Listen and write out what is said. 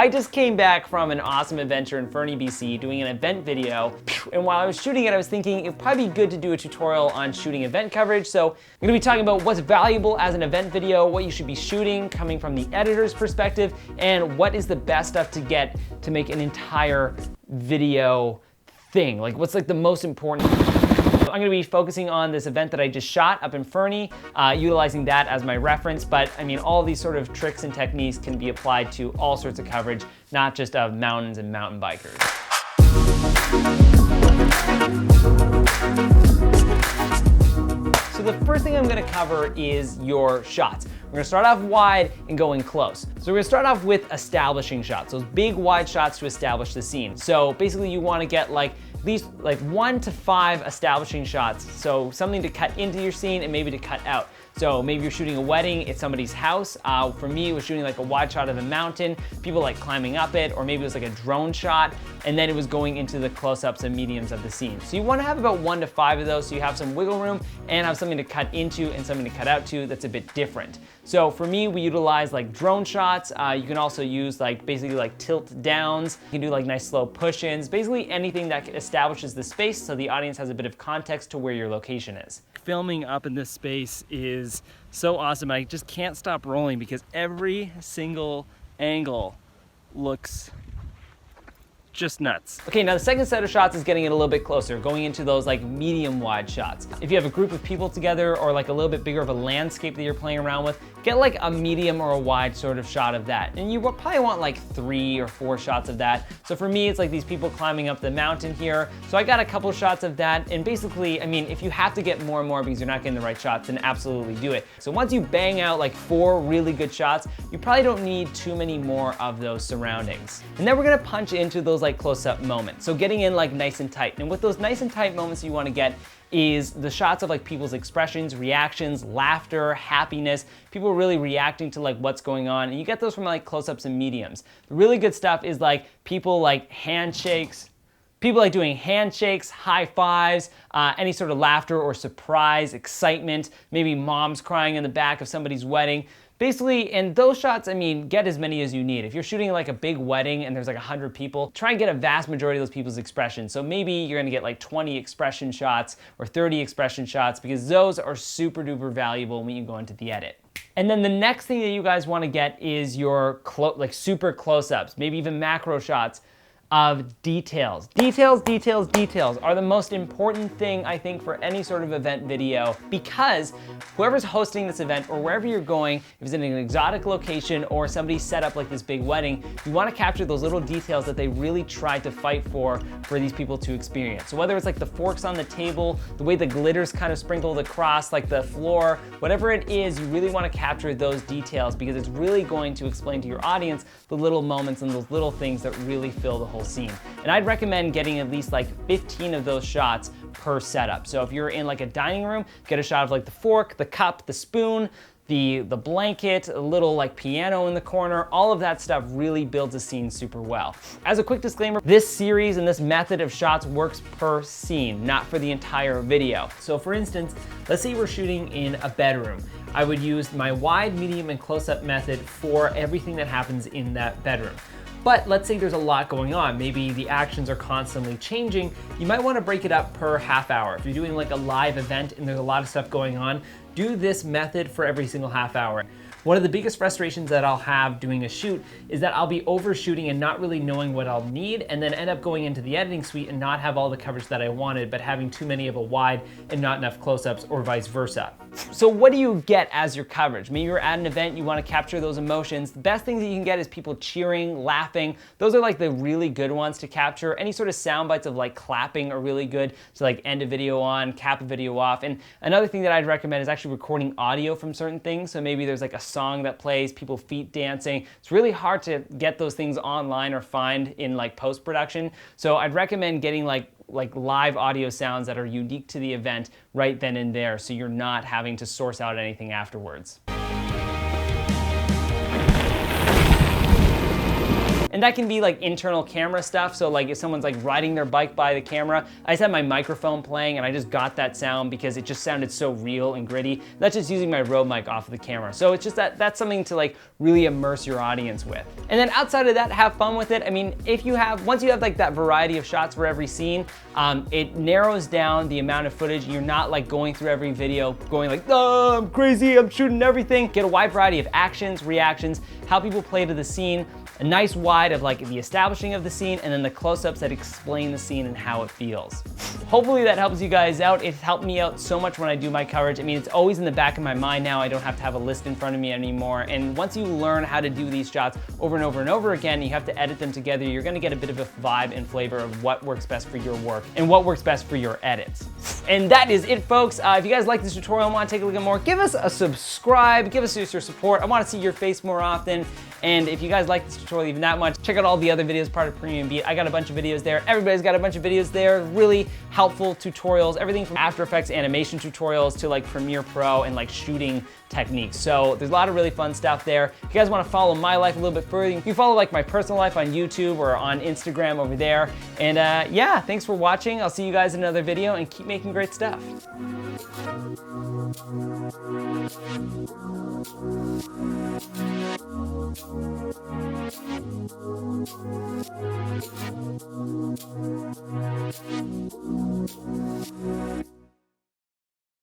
I just came back from an awesome adventure in Fernie, BC, doing an event video, and while I was shooting it, I was thinking it'd probably be good to do a tutorial on shooting event coverage. So I'm gonna be talking about what's valuable as an event video, what you should be shooting coming from the editor's perspective, and what is the best stuff to get to make an entire video thing. Like what's like the most important. I'm gonna be focusing on this event that I just shot up in Fernie, utilizing that as my reference, but I mean, all these sort of tricks and techniques can be applied to all sorts of coverage, not just of mountains and mountain bikers. So the first thing I'm gonna cover is your shots. We're gonna start off wide and going close. So we're gonna start off with establishing shots, those big wide shots to establish the scene. So basically you wanna get like at least like 1 to 5 establishing shots. So something to cut into your scene and maybe to cut out. So maybe you're shooting a wedding at somebody's house. For me, it was shooting like a wide shot of a mountain, people like climbing up it, or maybe it was like a drone shot, and then it was going into the close-ups and mediums of the scene. So you wanna have about 1 to 5 of those so you have some wiggle room and have something to cut into and something to cut out to that's a bit different. So for me, we utilize like drone shots. You can also use like basically like tilt downs. You can do like nice slow push-ins, basically anything that establishes the space so the audience has a bit of context to where your location is. Filming up in this space is so awesome. I just can't stop rolling because every single angle looks just nuts. Okay, now the second set of shots is getting it a little bit closer, going into those like medium wide shots. If you have a group of people together or like a little bit bigger of a landscape that you're playing around with, get like a medium or a wide sort of shot of that. And you probably want like 3 or 4 shots of that. So for me, it's like these people climbing up the mountain here. So I got a couple shots of that. And basically, I mean, if you have to get more and more because you're not getting the right shots, then absolutely do it. So once you bang out like 4 really good shots, you probably don't need too many more of those surroundings. And then we're gonna punch into those like close-up moments. So getting in like nice and tight. And with those nice and tight moments you wanna get is the shots of like people's expressions, reactions, laughter, happiness, people really reacting to like what's going on. And you get those from like close-ups and mediums. The really good stuff is like people like handshakes, people like doing handshakes, high fives, any sort of laughter or surprise, excitement, maybe moms crying in the back of somebody's wedding. Basically, in those shots, I mean, get as many as you need. If you're shooting like a big wedding and there's like 100 people, try and get a vast majority of those people's expressions. So maybe you're gonna get like 20 expression shots or 30 expression shots because those are super duper valuable when you go into the edit. And then the next thing that you guys wanna get is your like super close-ups, maybe even macro shots of details. Details are the most important thing, I think, for any sort of event video, because whoever's hosting this event or wherever you're going, if it's in an exotic location or somebody set up like this big wedding, you want to capture those little details that they really tried to fight for these people to experience. So whether it's like the forks on the table, the way the glitter's kind of sprinkled across like the floor, whatever it is, you really want to capture those details because it's really going to explain to your audience the little moments and those little things that really fill the whole scene. And I'd recommend getting at least like 15 of those shots per setup. So if you're in like a dining room, get a shot of like the fork, the cup, the spoon, the blanket, a little like piano in the corner, all of that stuff really builds a scene super well. As a quick disclaimer, this series and this method of shots works per scene, not for the entire video. So for instance, let's say we're shooting in a bedroom. I would use my wide, medium, and close-up method for everything that happens in that bedroom. But let's say there's a lot going on. Maybe the actions are constantly changing. You might want to break it up per half hour. If you're doing like a live event and there's a lot of stuff going on, do this method for every single half hour. One of the biggest frustrations that I'll have doing a shoot is that I'll be overshooting and not really knowing what I'll need, and then end up going into the editing suite and not have all the coverage that I wanted, but having too many of a wide and not enough close-ups, or vice versa. So what do you get as your coverage? Maybe you're at an event, you want to capture those emotions. The best things that you can get is people cheering, laughing. Those are like the really good ones to capture. Any sort of sound bites of like clapping are really good. So like end a video on, cap a video off. And another thing that I'd recommend is actually recording audio from certain things. So maybe there's like a song that plays, people feet dancing. It's really hard to get those things online or find in like post-production. So I'd recommend getting like live audio sounds that are unique to the event right then and there, so you're not having to source out anything afterwards. And that can be like internal camera stuff. So like if someone's like riding their bike by the camera, I just had my microphone playing and I just got that sound because it just sounded so real and gritty. That's just using my Rode mic off of the camera. So it's just that's something to like really immerse your audience with. And then outside of that, have fun with it. I mean, once you have like that variety of shots for every scene, it narrows down the amount of footage. You're not like going through every video going like, oh, I'm crazy, I'm shooting everything. Get a wide variety of actions, reactions, how people play to the scene, a nice wide of like the establishing of the scene, and then the close-ups that explain the scene and how it feels. Hopefully that helps you guys out. It's helped me out so much when I do my coverage. I mean, it's always in the back of my mind now. I don't have to have a list in front of me anymore. And once you learn how to do these shots over and over and over again, you have to edit them together, you're gonna get a bit of a vibe and flavor of what works best for your work and what works best for your edits. And that is it, folks. If you guys like this tutorial and want to take a look at more, give us a subscribe, give us your support. I want to see your face more often. And if you guys like this tutorial even that much, check out all the other videos part of PremiumBeat. I got a bunch of videos there. Everybody's got a bunch of videos there. Really helpful tutorials, everything from After Effects animation tutorials to like Premiere Pro and like shooting techniques. So there's a lot of really fun stuff there. If you guys want to follow my life a little bit further, you can follow like my personal life on YouTube or on Instagram over there. And yeah, thanks for watching. I'll see you guys in another video and keep making great stuff.